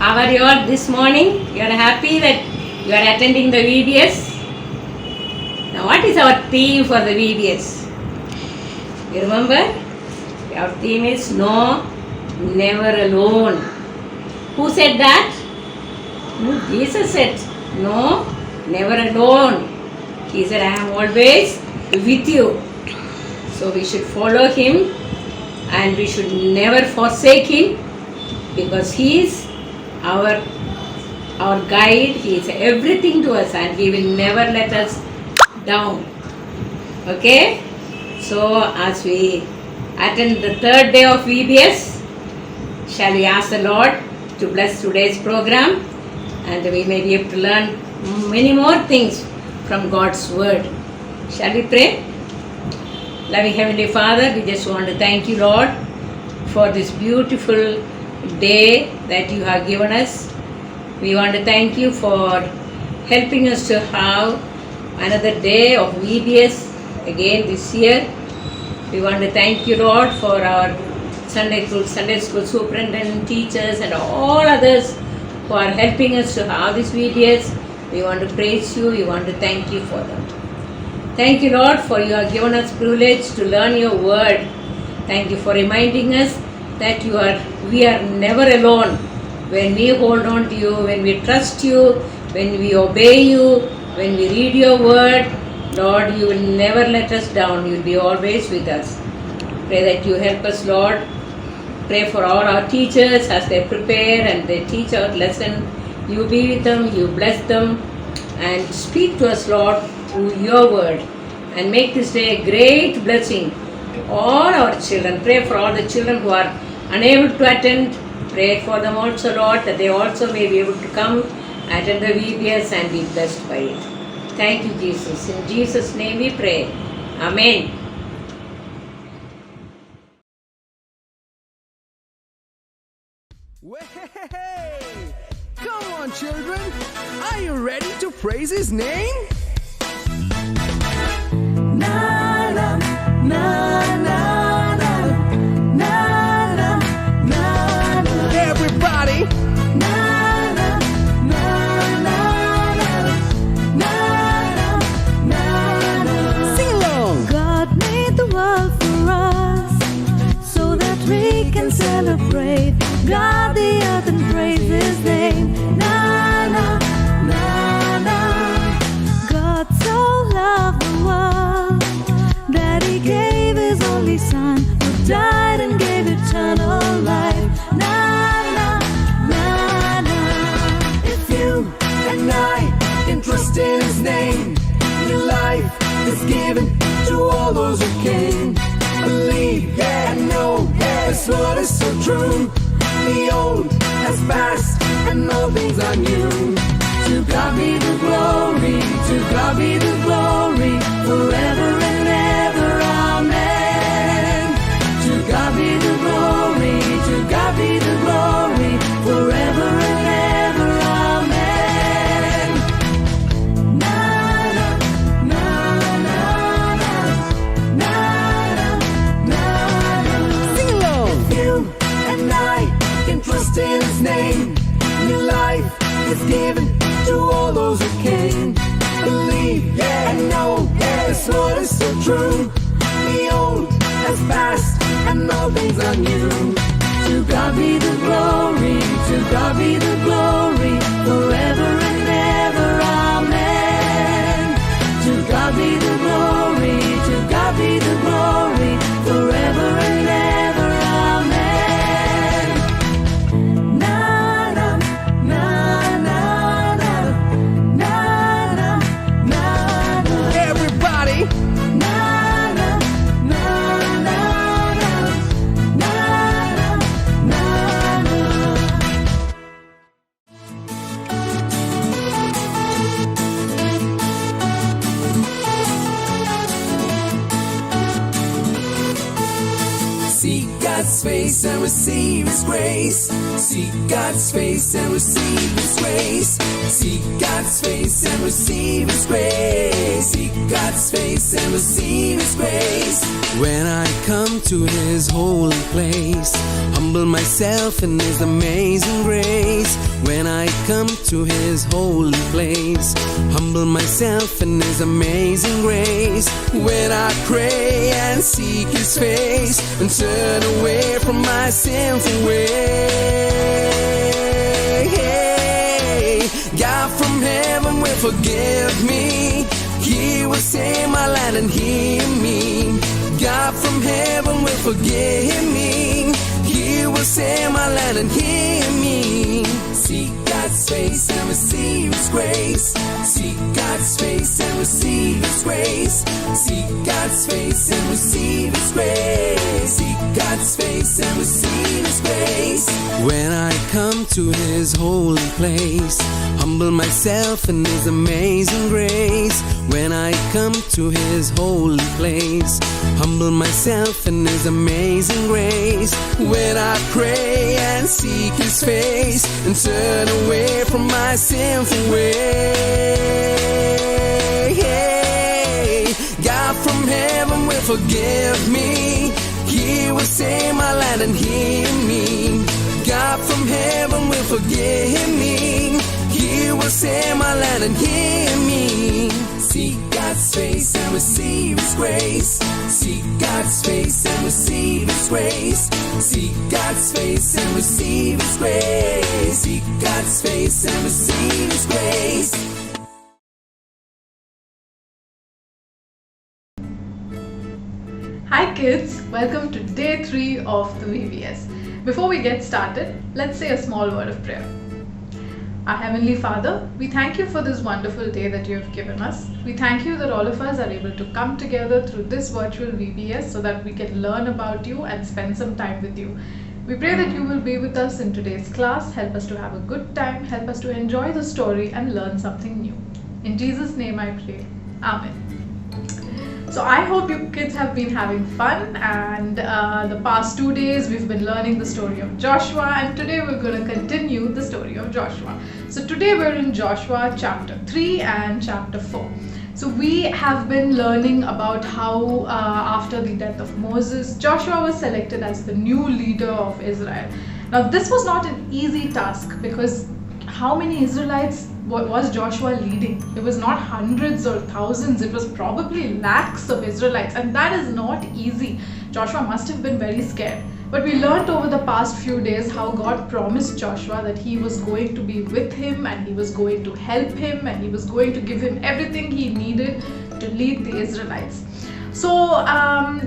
How are you all this morning? You are happy that you are attending the VBS? Now what is our theme for the VBS? You remember? Our theme is No, Never Alone. Who said that? Jesus said, No, never alone. He said, I am always with you. So we should follow him and we should never forsake him because he is our guide. He is everything to us and he will never let us down. Okay? So as we attend the third day of VBS, shall we ask the Lord to bless today's program and we may be able to learn many more things from God's word. Shall we pray? Loving Heavenly Father, we just want to thank you, Lord, for this beautiful day that you have given us. We want to thank you for helping us to have another day of VBS again this year. We want to thank you, Lord, for our Sunday school superintendent, teachers and all others who are helping us to have this VBS. We want to praise you. We want to thank you for them. Thank you, Lord, for you have given us privilege to learn your word. Thank you for reminding us that we are never alone when we hold on to you, when we trust you, when we obey you, when we read your word. Lord, you will never let us down. You will be always with us. Pray that you help us, Lord. Pray for all our teachers as they prepare and they teach our lesson. You be with them, you bless them and speak to us, Lord, through your word and make this day a great blessing to all our children. Pray for all the children who are unable to attend. Pray for them also, Lord, that they also may be able to come, attend the VBS and be blessed by it. Thank you, Jesus. In Jesus' name we pray. Amen. Hey! Come on, children! Are you ready to praise His name? Na na na na na na na na. Everybody! Na na na na na na na. Sing along! God made the world for us so that we can celebrate. God the earth and praise His name. Na na na na. God so loved the world that He gave His only Son, who died and gave eternal life. Na na na na. If you and I can trust in His name, new life is given to all those who can believe and know this word is so true. The old has passed and all things are new. To God be the glory, to God be the glory, forever and ever, amen. To God be the glory, to God be the glory, forever and ever, amen. Na na na na na na na. Sing along. If you and I can trust in His name, new life is given to all those who can believe and know this word is so true. The old has passed and all things are new. To God be the glory, to God be the glory, forever and ever, amen. To God be the glory, to God be the glory, forever and ever, amen. Na na na na na na na na. Everybody. Na na na na na na na na. Seek God's face and receive His grace. Seek God's face and receive His grace. Seek God's face and receive His grace. Seek God's face and receive His grace. When I come to His holy place, humble myself in His amazing grace. come to His holy place, humble myself in His amazing grace. When I pray and seek His face and turn away from my sinful way, God from heaven will forgive me. He will save my land and heal me. God from heaven will forgive me. He will save my land and heal me. Seek God's face and receive His grace. Seek God's face and receive His grace. Seek God's face and receive His grace. Seek God's face and receive His grace. When I come to His holy place, humble myself in His amazing grace. When I come to His holy place, humble myself in His amazing grace. When I pray and seek His face and turn away from my sinful way, God from heaven will forgive me. He will save my land and heal me. God from heaven will forgive me. He will save my land and heal me. Seek God's face and receive His grace. Seek God's face and receive His grace. Seek God's face and receive His grace. Seek God's face and receive His grace. Hi kids, welcome to day 3 of the VBS. Before we get started, let's say a small word of prayer. Our Heavenly Father, we thank You for this wonderful day that You have given us. We thank You that all of us are able to come together through this virtual VBS so that we can learn about You and spend some time with You. We pray that You will be with us in today's class, help us to have a good time, help us to enjoy the story and learn something new. In Jesus' name I pray. Amen. So I hope you kids have been having fun, and the past 2 days we've been learning the story of Joshua, and today we're going to continue the story of Joshua. So today we're in Joshua chapter 3 and chapter 4. So we have been learning about how after the death of Moses, Joshua was selected as the new leader of Israel. Now this was not an easy task, because how many Israelites was Joshua leading? It was not hundreds or thousands, it was probably lakhs of Israelites, and that is not easy. Joshua must have been very scared. But we learned over the past few days how God promised Joshua that He was going to be with him, and He was going to help him, and He was going to give him everything he needed to lead the Israelites. So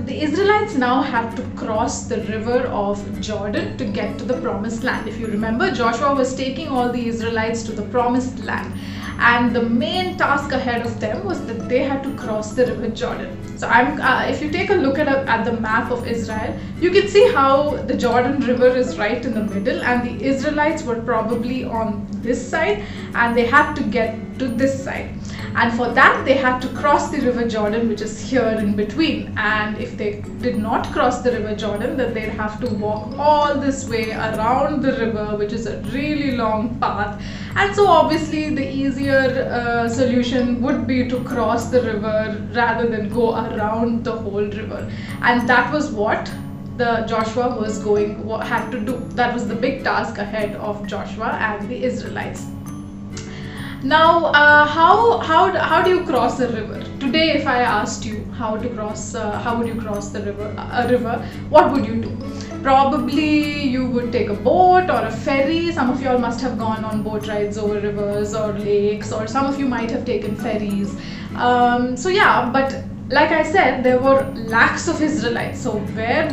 the Israelites now had to cross the river of Jordan to get to the promised land. If you remember, Joshua was taking all the Israelites to the promised land, and the main task ahead of them was that they had to cross the river Jordan. So if you take a look at the map of Israel, you can see how the Jordan River is right in the middle, and the Israelites were probably on this side and they had to get to this side. And for that they had to cross the river Jordan, which is here in between. And if they did not cross the river Jordan, then they'd have to walk all this way around the river, which is a really long path. And so obviously the easier solution would be to cross the river rather than go around the whole river. And that was what Joshua had to do. That was the big task ahead of Joshua and the Israelites. Now, how do you cross a river? Today, if I asked you how would you cross the river, what would you do? Probably you would take a boat or a ferry. Some of you all must have gone on boat rides over rivers or lakes, or some of you might have taken ferries. So yeah, but like I said, there were lakhs of Israelites. So where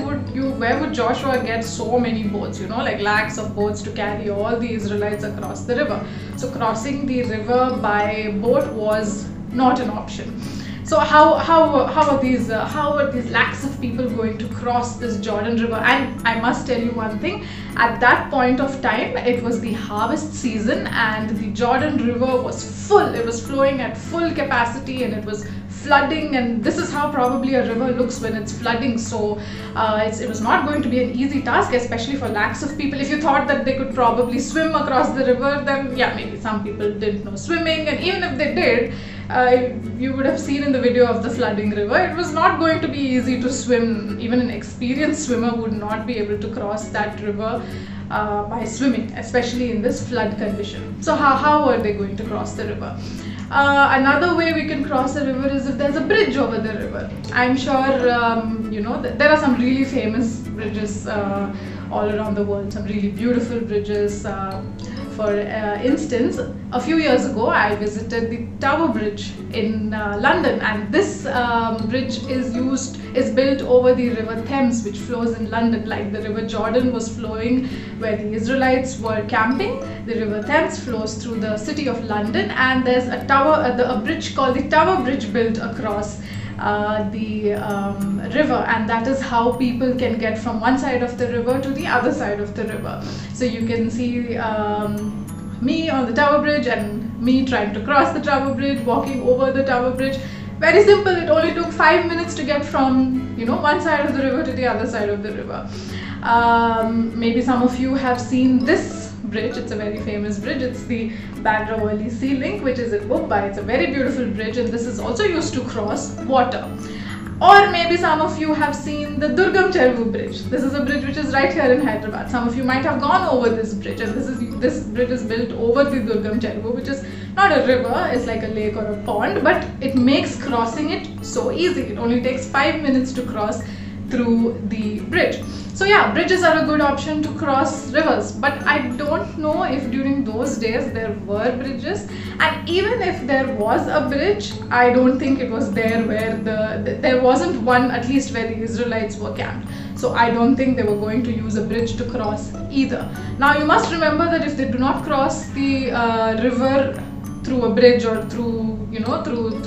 would Joshua get so many boats? Like lakhs of boats to carry all the Israelites across the river. So crossing the river by boat was not an option. So how are these lakhs of people going to cross this Jordan River? And I must tell you one thing, at that point of time it was the harvest season and the Jordan River was full. It was flowing at full capacity and it was flooding, and this is how probably a river looks when it's flooding. So it was not going to be an easy task, especially for lakhs of people. If you thought that they could probably swim across the river, then yeah, maybe some people didn't know swimming, and even if they did, you would have seen in the video of the flooding river, it was not going to be easy to swim. Even an experienced swimmer would not be able to cross that river by swimming, especially in this flood condition. So how are they going to cross the river? Another way we can cross a river is if there's a bridge over the river. I'm sure there are some really famous bridges all around the world, some really beautiful bridges. For instance, a few years ago I visited the Tower Bridge in London, and this bridge is built over the River Thames, which flows in London. Like the River Jordan was flowing where the Israelites were camping, the River Thames flows through the city of London, and there's a bridge called the Tower Bridge built across the river, and that is how people can get from one side of the river to the other side of the river. So you can see me on the Tower Bridge and me trying to cross the Tower Bridge, walking over the Tower Bridge. Very simple. It only took 5 minutes to get from one side of the river to the other side of the river. Maybe some of you have seen this bridge. It's a very famous bridge. It's the Bandra Worli Sea Link, which is in Mumbai. It's a very beautiful bridge, and this is also used to cross water. Or maybe some of you have seen the Durgam Cheruvu Bridge. This is a bridge which is right here in Hyderabad. Some of you might have gone over this bridge, and this bridge is built over the Durgam Cheruvu, which is not a river, it's like a lake or a pond, but it makes crossing it so easy. It only takes 5 minutes to cross through the bridge. So yeah, bridges are a good option to cross rivers, but I don't know if during those days there were bridges, and even if there was a bridge, I don't think it was there where there wasn't one, at least where the Israelites were camped. So I don't think they were going to use a bridge to cross either. Now you must remember that if they do not cross the river through a bridge or through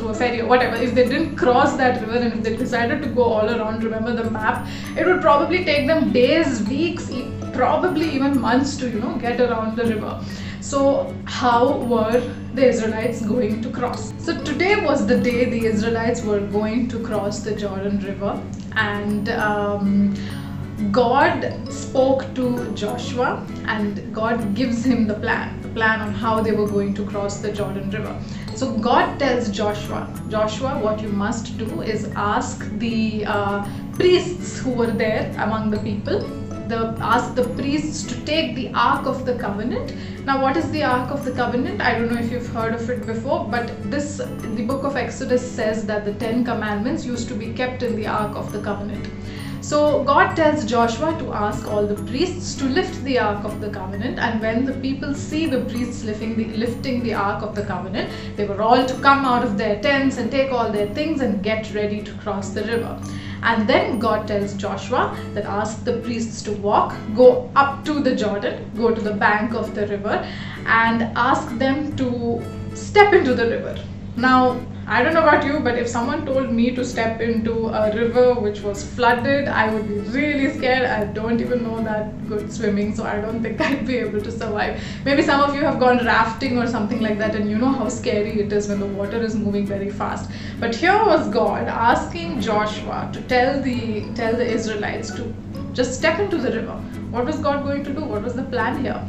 a ferry or whatever, if they didn't cross that river and if they decided to go all around, remember the map, it would probably take them days, weeks, probably even months to get around the river. So how were the Israelites going to cross? So today was the day the Israelites were going to cross the Jordan River, and God spoke to Joshua, and God gives him the plan on how they were going to cross the Jordan River. So God tells Joshua, what you must do is ask the priests who were there among the people, ask the priests to take the Ark of the Covenant. Now what is the Ark of the Covenant? I don't know if you've heard of it before, but the book of Exodus says that the 10 Commandments used to be kept in the Ark of the Covenant. So God tells Joshua to ask all the priests to lift the Ark of the Covenant, and when the people see the priests lifting the Ark of the Covenant, they were all to come out of their tents and take all their things and get ready to cross the river. And then God tells Joshua that ask the priests to go up to the Jordan, go to the bank of the river, and ask them to step into the river. Now, I don't know about you, but if someone told me to step into a river which was flooded, I would be really scared. I don't even know that good swimming, so I don't think I'd be able to survive. Maybe some of you have gone rafting or something like that, and you know how scary it is when the water is moving very fast. But here was God asking Joshua to tell the Israelites to just step into the river. What was God going to do? What was the plan here?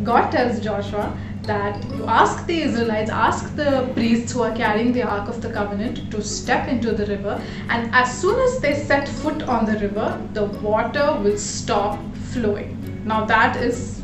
God tells Joshua that you ask the Israelites, ask the priests who are carrying the Ark of the Covenant to step into the river, and as soon as they set foot on the river, the water will stop flowing. Now that is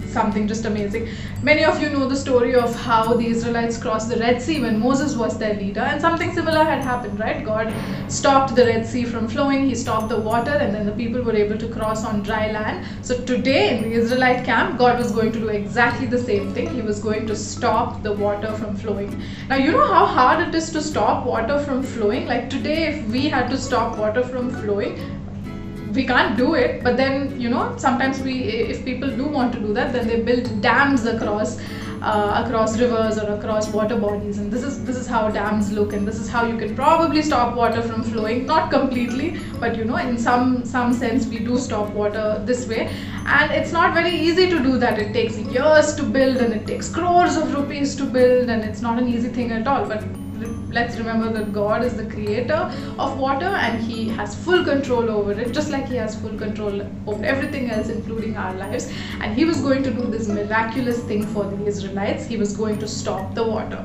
something just amazing. Many of you know the story of how the Israelites crossed the Red Sea when Moses was their leader, and something similar had happened, right? God stopped the Red Sea from flowing, he stopped the water, and then the people were able to cross on dry land. So today in the Israelite camp, God was going to do exactly the same thing. He was going to stop the water from flowing. Now you know how hard it is to stop water from flowing? Like today, if we had to stop water from flowing, we can't do it, but then sometimes if people do want to do that, then they build dams across rivers or across water bodies, and this is how dams look, and this is how you can probably stop water from flowing. Not completely, but in some sense we do stop water this way, and it's not very easy to do that. It takes years to build, and it takes crores of rupees to build, and it's not an easy thing at all. But let's remember that God is the creator of water, and he has full control over it, just like he has full control over everything else, including our lives. And he was going to do this miraculous thing for the Israelites. He was going to stop the water.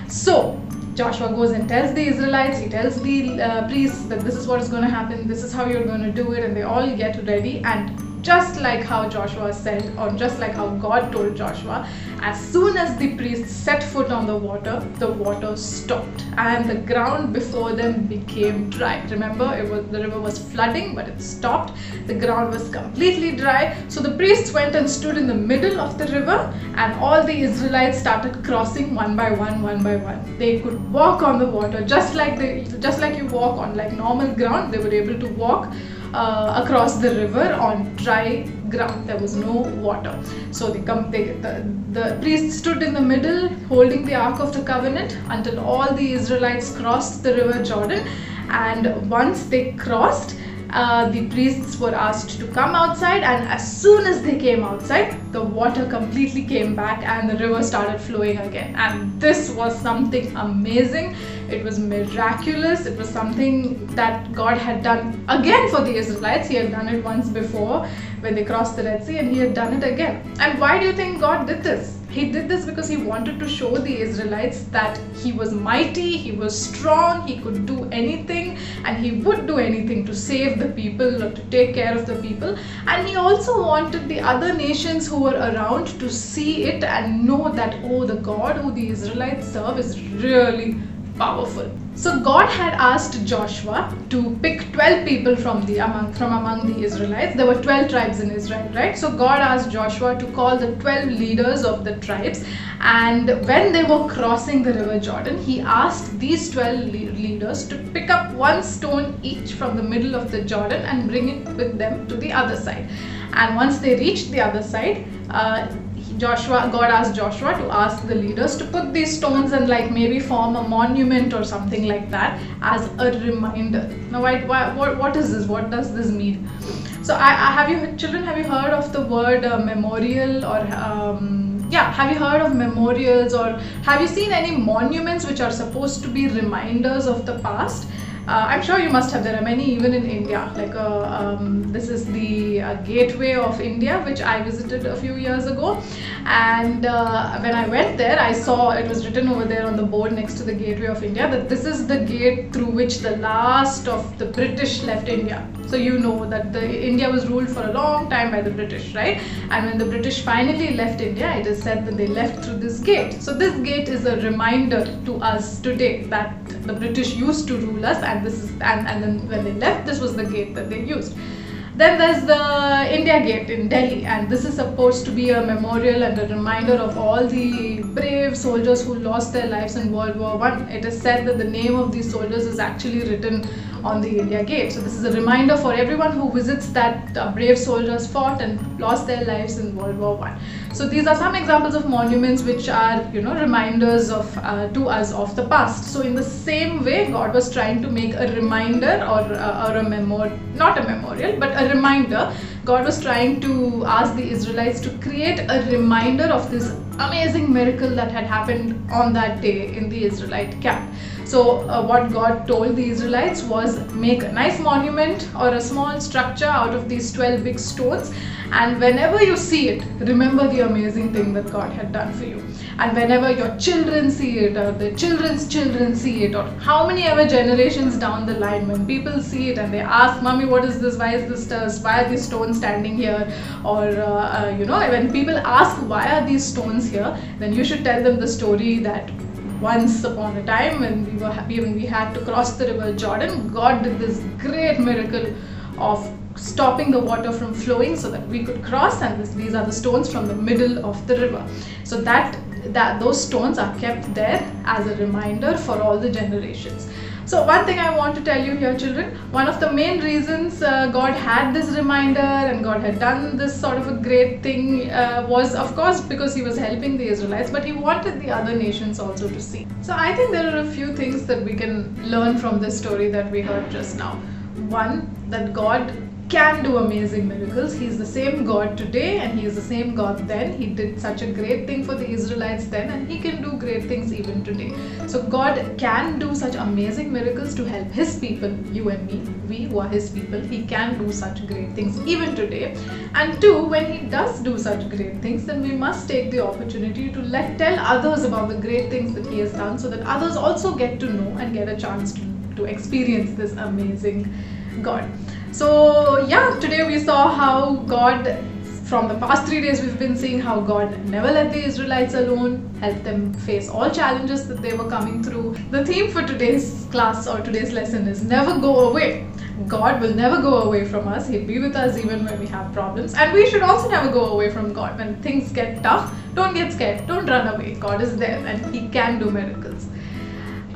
So Joshua goes and tells the Israelites, he tells the priests that this is what is going to happen, this is how you're going to do it, and they all get ready. And just like how Joshua said, or just like how God told Joshua, as soon as the priests set foot on the water stopped and the ground before them became dry. Remember, the river was flooding, but it stopped. The ground was completely dry. So the priests went and stood in the middle of the river, and all the Israelites started crossing one by one, one by one. They could walk on the water just like you walk on like normal ground. They were able to walk across the river on dry ground. There was no water. So the priests stood in the middle holding the Ark of the Covenant until all the Israelites crossed the river Jordan. And once they crossed, the priests were asked to come outside, and as soon as they came outside, the water completely came back and the river started flowing again. And this was something amazing. It was miraculous. It was something that God had done again for the Israelites. He had done it once before when they crossed the Red Sea, and he had done it again. And why do you think God did this? He did this because he wanted to show the Israelites that he was mighty, he was strong, he could do anything, and he would do anything to save the people or to take care of the people. And he also wanted the other nations who were around to see it and know that, oh, the God who the Israelites serve is really powerful. So God had asked Joshua to pick 12 people from among the Israelites. There were 12 tribes in Israel, right? So God asked Joshua to call the 12 leaders of the tribes, and when they were crossing the river Jordan, he asked these 12 leaders to pick up one stone each from the middle of the Jordan and bring it with them to the other side. And once they reached the other side, God asked Joshua to ask the leaders to put these stones and like maybe form a monument or something like that as a reminder. Now, what is this? What does this mean? So, have you heard of the word memorial, or have you heard of memorials, or have you seen any monuments which are supposed to be reminders of the past? I'm sure you must have. There are many even in India. Like this is the Gateway of India, which I visited a few years ago. And when I went there, I saw it was written over there on the board next to the Gateway of India that this is the gate through which the last of the British left India. So you know that India was ruled for a long time by the British, right? And when the British finally left India, it is said that they left through this gate. So this gate is a reminder to us today that the British used to rule us, and then when they left, this was the gate that they used. Then there's the India Gate in Delhi, and this is supposed to be a memorial and a reminder of all the brave soldiers who lost their lives in World War I. It is said that the name of these soldiers is actually written on the India Gate. So this is a reminder for everyone who visits that brave soldiers fought and lost their lives in World War I. So these are some examples of monuments which are, reminders of to us of the past. So in the same way, God was trying to make a reminder or not a memorial, but a reminder. God was trying to ask the Israelites to create a reminder of this amazing miracle that had happened on that day in the Israelite camp. So what God told the Israelites was make a nice monument or a small structure out of these 12 big stones, and whenever you see it, remember the amazing thing that God had done for you. And whenever your children see it, or the children's children see it, or how many ever generations down the line, when people see it and they ask, Mommy, what is this? Why is this? Why are these stones standing here? Or when people ask why are these stones here, then you should tell them the story that once upon a time when we had to cross the river Jordan, God did this great miracle of stopping the water from flowing so that we could cross, and these are the stones from the middle of the river. So that those stones are kept there as a reminder for all the generations. So one thing I want to tell you here, children, one of the main reasons God had this reminder and God had done this sort of a great thing was, of course, because he was helping the Israelites, but he wanted the other nations also to see. So I think there are a few things that we can learn from this story that we heard just now. One, that God can do amazing miracles. He is the same God today and he is the same God then. He did such a great thing for the Israelites then, and he can do great things even today. So God can do such amazing miracles to help his people, you and me, we who are his people. He can do such great things even today. And two, when he does do such great things, then we must take the opportunity to tell others about the great things that he has done, so that others also get to know and get a chance to experience this amazing God. So yeah, today we saw how God, from the past 3 days we've been seeing how God never let the Israelites alone, helped them face all challenges that they were coming through. The theme for today's class or today's lesson is never go away. God will never go away from us. He'll be with us even when we have problems. And we should also never go away from God. When things get tough, don't get scared. Don't run away. God is there and He can do miracles.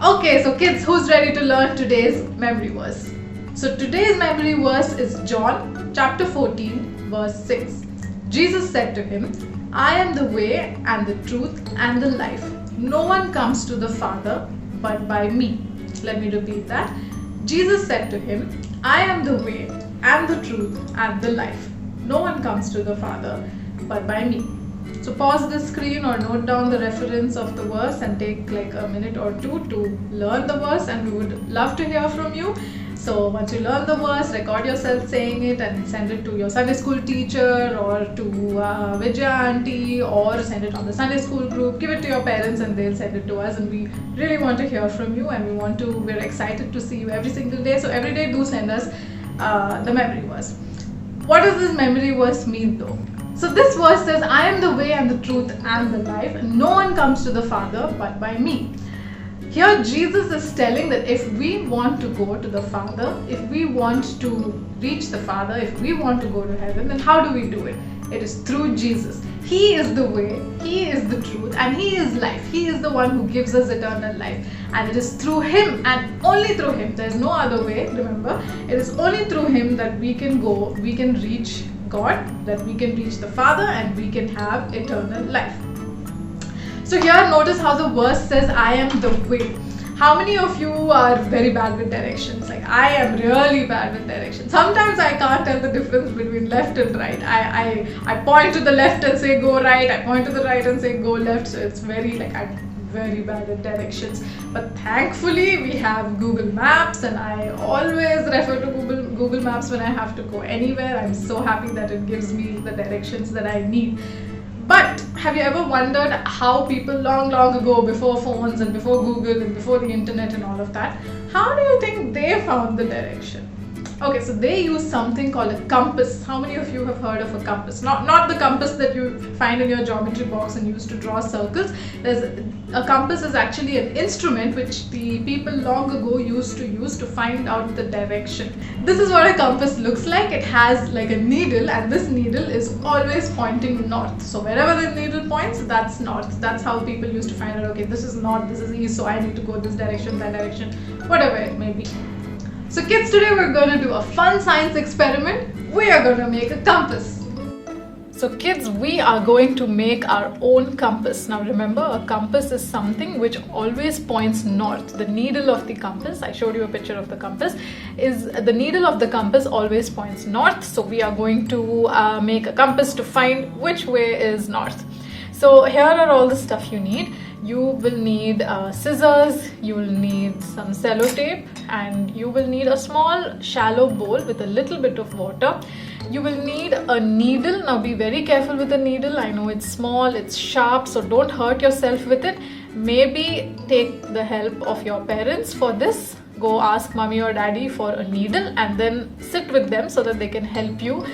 Okay, so kids, who's ready to learn today's memory verse? So today's memory verse is John chapter 14 verse 6. Jesus said to him, I am the way and the truth and the life. No one comes to the Father but by me. Let me repeat that. Jesus said to him, I am the way and the truth and the life. No one comes to the Father but by me. So pause the screen or note down the reference of the verse and take like a minute or two to learn the verse, and we would love to hear from you. So once you learn the verse, record yourself saying it and send it to your Sunday school teacher or to Vijaya auntie, or send it on the Sunday school group. Give it to your parents and they'll send it to us, and we really want to hear from you, and we're excited to see you every single day. So every day do send us the memory verse. What does this memory verse mean though? So this verse says, I am the way and the truth and the life. No one comes to the Father but by me. Here Jesus is telling that if we want to go to the Father, if we want to reach the Father, if we want to go to heaven, then how do we do it? It is through Jesus. He is the way, He is the truth, and He is life. He is the one who gives us eternal life. And it is through Him and only through Him. There is no other way, remember. It is only through Him that we can go, we can reach God, that we can reach the Father, and we can have eternal life. So here notice how the verse says, I am the way. How many of you are very bad with directions? Like I am really bad with directions. Sometimes I can't tell the difference between left and right. I point to the left and say go right. I point to the right and say go left. So it's very like I'm very bad at directions. But thankfully we have Google Maps, and I always refer to Google Maps when I have to go anywhere. I'm so happy that it gives me the directions that I need. But have you ever wondered how people long ago, before phones and before Google and before the internet and all of that, how do you think they found the direction? Okay, so they use something called a compass. How many of you have heard of a compass? Not the compass that you find in your geometry box and use to draw circles. A compass is actually an instrument which the people long ago used to use to find out the direction. This is what a compass looks like. It has like a needle, and this needle is always pointing north. So wherever the needle points, that's north. That's how people used to find out, okay, this is north, this is east, so I need to go this direction, that direction, whatever it may be. So kids, today we're going to do a fun science experiment. We are going to make a compass. So kids, we are going to make our own compass. Now remember, a compass is something which always points north. The needle of the compass, I showed you a picture of the compass, is the needle of the compass always points north. So we are going to make a compass to find which way is north. So here are all the stuff you need. You will need scissors, you will need some sellotape, and you will need a small shallow bowl with a little bit of water. You will need a needle. Now be very careful with the needle. I know it's small, it's sharp, so don't hurt yourself with it. Maybe take the help of your parents for this. Go ask mommy or daddy for a needle and then sit with them so that they can help you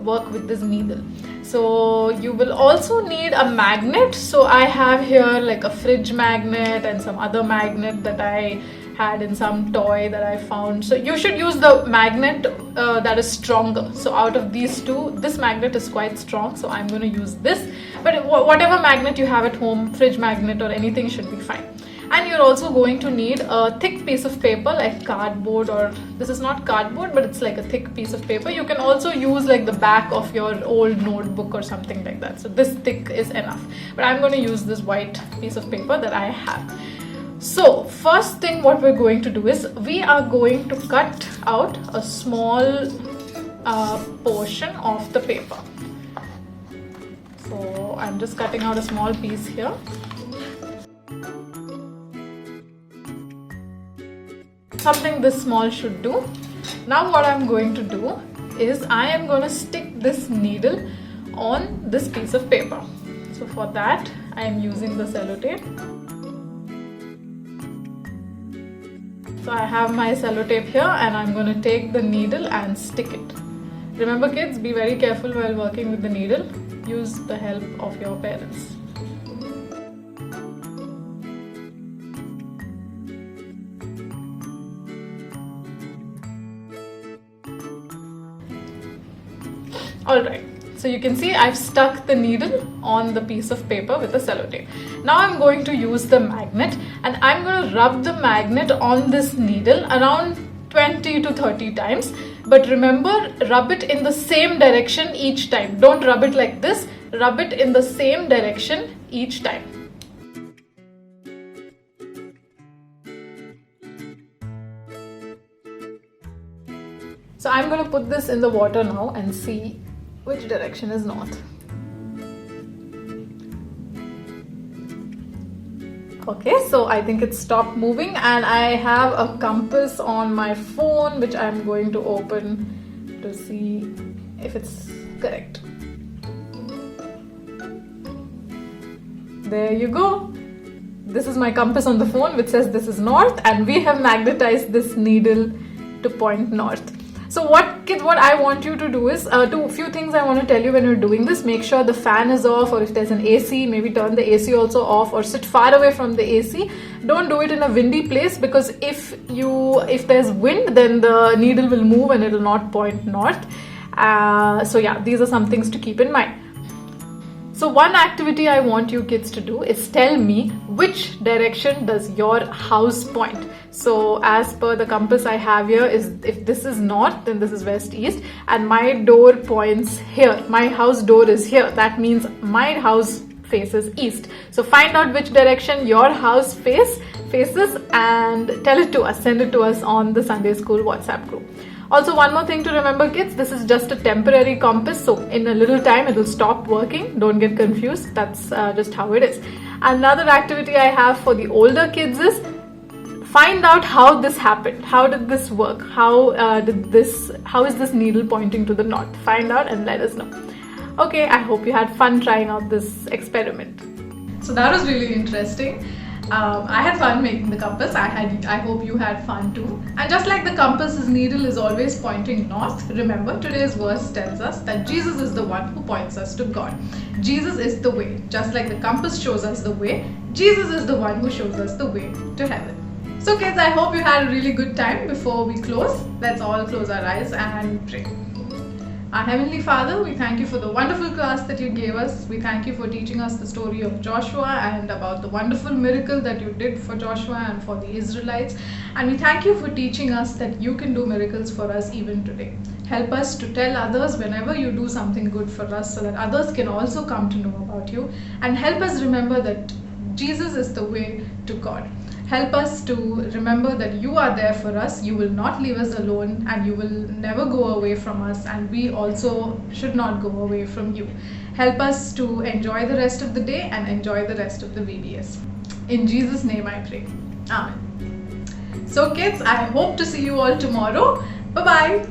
work with this needle. So you will also need a magnet. So I have here like a fridge magnet and some other magnet that I had in some toy that I found. So you should use the magnet that is stronger. So out of these two, this magnet is quite strong, so I'm going to use this. But whatever magnet you have at home, fridge magnet or anything, should be fine. And you're also going to need a thick piece of paper like cardboard, or this is not cardboard, but it's like a thick piece of paper. You can also use like the back of your old notebook or something like that. So this thick is enough. But I'm going to use this white piece of paper that I have. So first thing what we're going to do is we are going to cut out a small portion of the paper. So I'm just cutting out a small piece here. Something this small should do. Now what I'm going to do is I am going to stick this needle on this piece of paper. So for that I am using the sellotape. So I have my sellotape here and I'm going to take the needle and stick it. Remember kids, be very careful while working with the needle. Use the help of your parents. Alright, so you can see I've stuck the needle on the piece of paper with a sellotape. Now I'm going to use the magnet and I'm going to rub the magnet on this needle around 20 to 30 times. But remember, rub it in the same direction each time. Don't rub it like this, rub it in the same direction each time. So I'm going to put this in the water now and see which direction is north. Okay, so I think it stopped moving and I have a compass on my phone which I'm going to open to see if it's correct. There you go. This is my compass on the phone which says this is north, and we have magnetized this needle to point north. So what I want you to do is, few things I want to tell you when you're doing this. Make sure the fan is off, or if there's an AC, maybe turn the AC also off, or sit far away from the AC. Don't do it in a windy place, because if there's wind, then the needle will move and it will not point north. So yeah, these are some things to keep in mind. So one activity I want you kids to do is tell me which direction does your house point. So as per the compass I have here, is if this is north, then this is west east, and my door points here. My house door is here. That means my house faces east. So find out which direction your house faces and tell it to us. Send it to us on the Sunday School WhatsApp group. Also, one more thing to remember kids, this is just a temporary compass, so in a little time it will stop working. Don't get confused, that's just how it is. Another activity I have for the older kids is find out how this happened. How did this work? How is this needle pointing to the north? Find out and let us know. Okay, I hope you had fun trying out this experiment. So that was really interesting. I had fun making the compass. I hope you had fun too. And just like the compass's needle is always pointing north, remember today's verse tells us that Jesus is the one who points us to God. Jesus is the way. Just like the compass shows us the way, Jesus is the one who shows us the way to heaven. So kids, I hope you had a really good time. Before we close, let's all close our eyes and pray. Our Heavenly Father, we thank you for the wonderful class that you gave us. We thank you for teaching us the story of Joshua and about the wonderful miracle that you did for Joshua and for the Israelites. And we thank you for teaching us that you can do miracles for us even today. Help us to tell others whenever you do something good for us, so that others can also come to know about you. And help us remember that Jesus is the way to God. Help us to remember that you are there for us, you will not leave us alone, and you will never go away from us, and we also should not go away from you. Help us to enjoy the rest of the day and enjoy the rest of the VBS. In Jesus' name I pray. Amen. So kids, I hope to see you all tomorrow. Bye-bye.